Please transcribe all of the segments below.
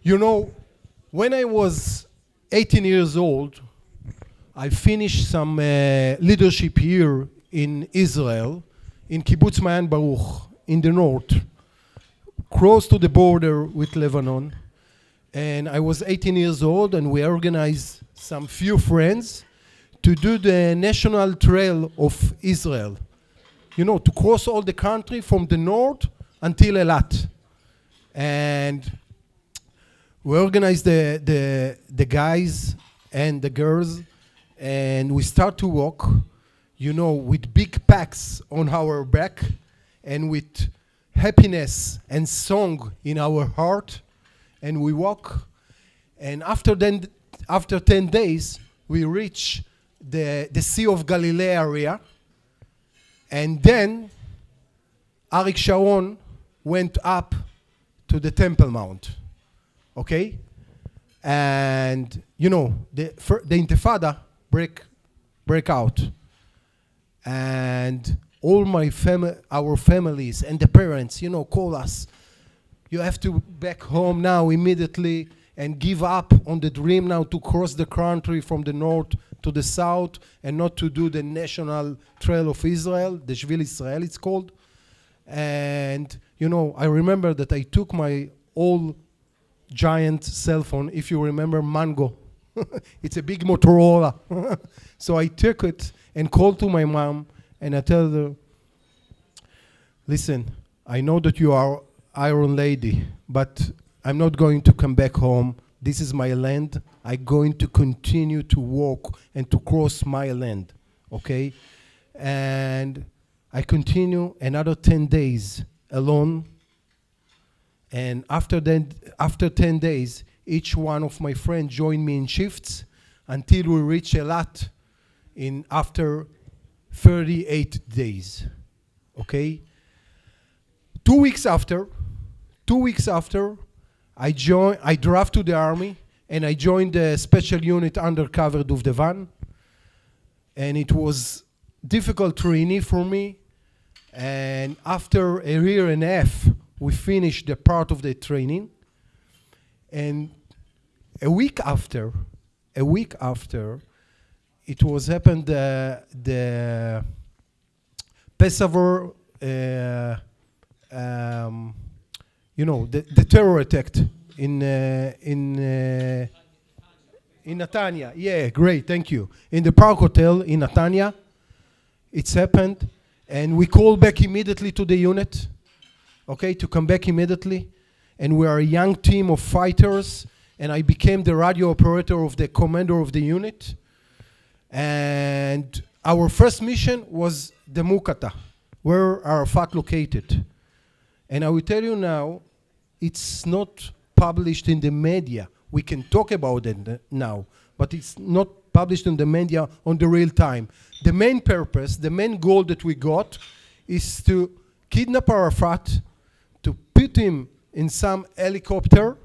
You know, when I was 18 years old, I finished some leadership here in Israel, in Kibbutz Mayan Baruch, in the north, close to the border with Lebanon. And I was 18 years old, and we organized some few friends to do the national trail of Israel. You know, to cross all the country from the north until Eilat. And we organized the guys and the girls, and we start to walk, you know, with big packs on our back and with happiness and song in our heart. And we walk, and after 10 days, we reach the Sea of Galilee area. And then Arik Sharon went up to the Temple Mount, okay? And, you know, the Intifada break out. And all our families and the parents, you know, call us. You have to back home now immediately and give up on the dream now to cross the country from the north to the south and not to do the national trail of Israel, the Shvil Israel it's called. And, you know, I remember that I took my old giant cell phone, if you remember Mango. It's a big Motorola. So I took it and called to my mom and I tell her, listen, I know that you are Iron Lady, but I'm not going to come back home. This is my land. I'm going to continue to walk and to cross my land, okay? And I continue another 10 days alone. And after 10 days, each one of my friends joined me in shifts until we reach Eilat after 38 days, okay? 2 weeks after, I draft to the army and I joined the special unit undercover Duvdevan. And it was difficult training for me. And after a year and a half, we finished the part of the training. And a week after, it was happened the Passover, you know, the terror attack in Netanya. Yeah, great, thank you. In the Park Hotel in Netanya, it's happened, and we called back immediately to the unit, okay, to come back immediately. And we are a young team of fighters, and I became the radio operator of the commander of the unit. And our first mission was the Mukata, where Arafat located. And I will tell you now, it's not published in the media. We can talk about it now, but it's not published in the media on the real time. The main purpose, the main goal that we got is to kidnap Arafat, to put him in some helicopter,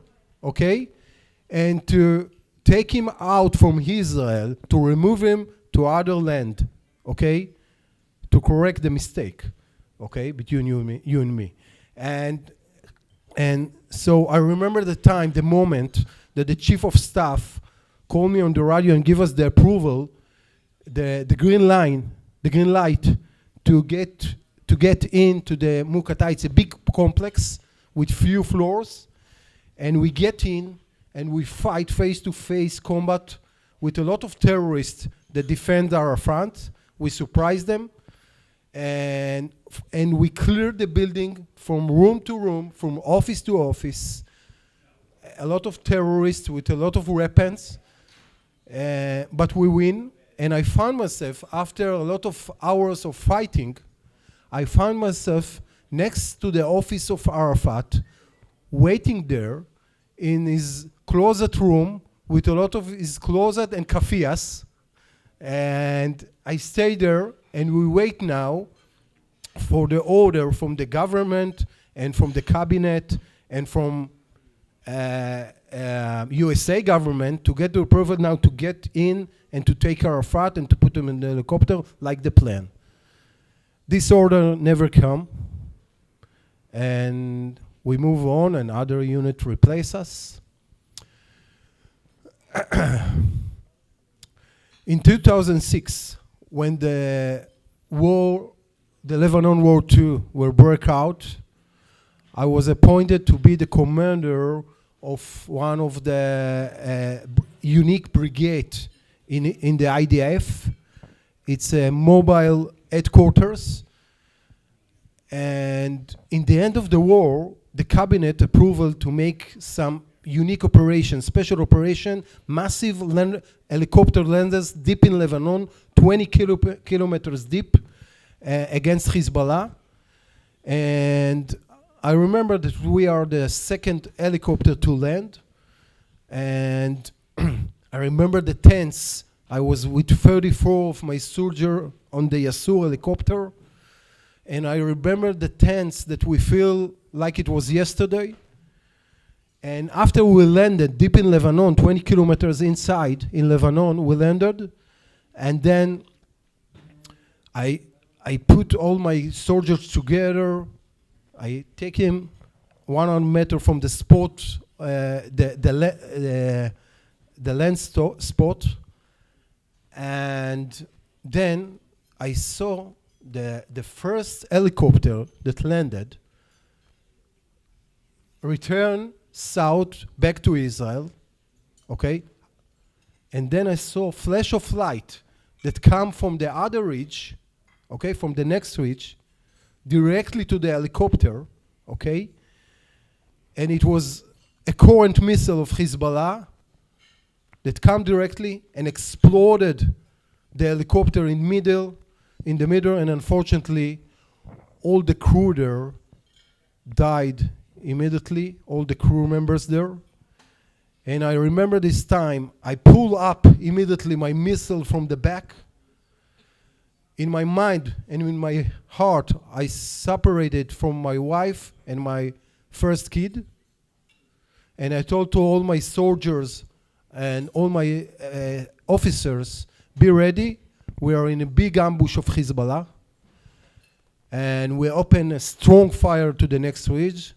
okay, and to take him out from Israel, to remove him to other land, okay, to correct the mistake, okay, between you and me. And so I remember the moment that the chief of staff called me on the radio and give us the approval, the green light to get into the Mukata. It's a big complex with few floors, and we get in and we fight face-to-face combat with a lot of terrorists that defend Arafat. We surprise them, and we clear the building from room to room, from office to office. A lot of terrorists with a lot of weapons, but we win. And I found myself, after a lot of hours of fighting, I found myself next to the office of Arafat, waiting there in his closet room with a lot of his closet and kafias. And I stay there, and we wait now for the order from the government and from the cabinet and from USA government to get the approval now to get in and to take Arafat and to put him in the helicopter like the plan. This order never come, and we move on, and other unit replace us. In 2006, when the Lebanon War II were broke out, I was appointed to be the commander of one of the unique brigade in the IDF. It's a mobile headquarters. And in the end of the war, the cabinet approval to make some unique operation, special operation, massive helicopter landers deep in Lebanon, 20 kilometers deep, against Hezbollah. And I remember that we are the second helicopter to land. And I remember the tense. I was with 34 of my soldiers on the Yasur helicopter. And I remember the tense that we feel like it was yesterday. And after we landed deep in Lebanon, 20 kilometers inside in Lebanon, we landed. And then I put all my soldiers together. I take him 100 meters from the spot, the land spot. And then I saw the first helicopter that landed return south back to Israel, okay? And then I saw a flash of light that come from the other ridge, okay, from the next ridge, directly to the helicopter, okay? And it was a current missile of Hezbollah that came directly and exploded the helicopter in the middle, and unfortunately, all the crew there died immediately, all the crew members there. And I remember this time, I pull up immediately my missile from the back. In my mind and in my heart, I separated from my wife and my first kid. And I told to all my soldiers and all my officers, be ready. We are in a big ambush of Hezbollah. And we open a strong fire to the next ridge.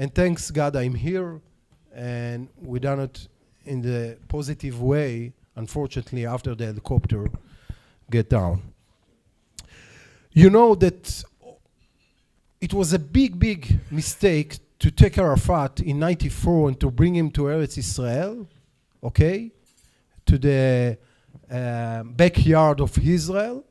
And thanks God I'm here. And we done it in the positive way, unfortunately, after the helicopter get down. You know that it was a big mistake to take Arafat in 94 and to bring him to Eretz Israel, okay, to the backyard of Israel,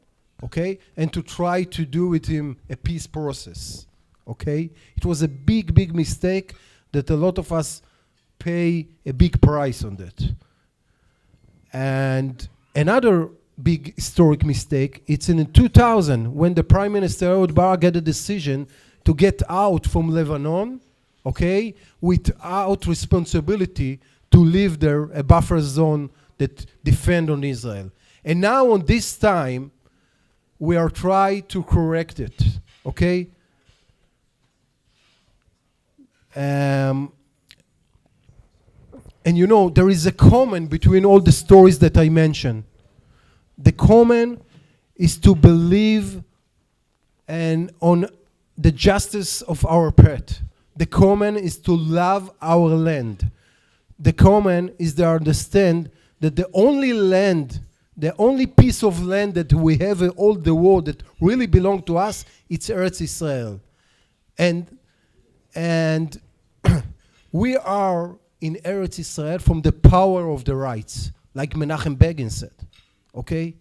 okay, and to try to do with him a peace process, okay. It was a big mistake that a lot of us pay a big price on that. And another big historic mistake, it's in 2000 when the Prime Minister Ehud Barak had a decision to get out from Lebanon, okay, without responsibility to leave there a buffer zone that defend on Israel. And now on this time, we are trying to correct it, okay? And you know, there is a common between all the stories that I mentioned. The common is to believe and on the justice of our pet. The common is to love our land. The common is to understand that the only land, the only piece of land that we have in all the world that really belong to us, it's Eretz Israel. And we are in Eretz Israel from the power of the rights, like Menachem Begin said, okay?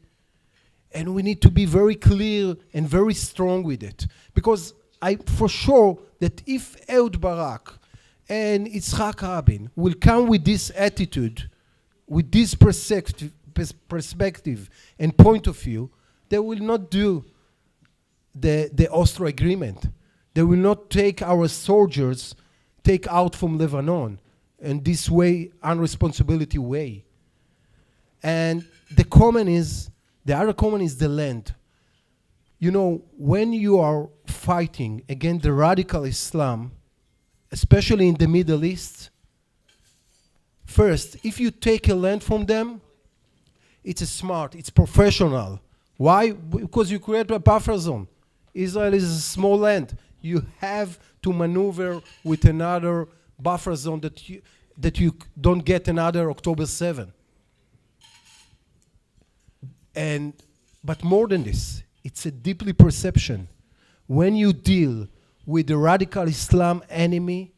And we need to be very clear and very strong with it. Because I for sure that if Ehud Barak and Yitzhak Rabin will come with this attitude, with this perspective and point of view, they will not do the Oslo agreement. They will not take our soldiers, take out from Lebanon in this way, unresponsibility way. And the other common is the land. You know, when you are fighting against the radical Islam, especially in the Middle East, first, if you take a land from them, it's smart, it's professional. Why? Because you create a buffer zone. Israel is a small land. You have to maneuver with another buffer zone that you don't get another October 7, And but more than this, it's a deeply perception. When you deal with the radical Islam enemy,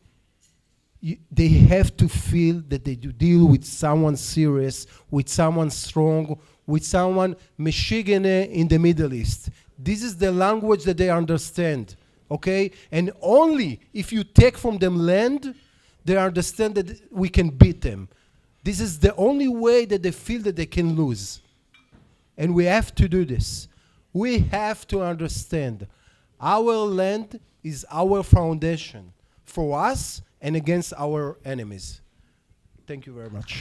they have to feel that they do deal with someone serious, with someone strong, with someone Meshigene in the Middle East. This is the language that they understand, okay? And only if you take from them land, they understand that we can beat them. This is the only way that they feel that they can lose. And we have to do this. We have to understand our land is our foundation for us and against our enemies. Thank you very much.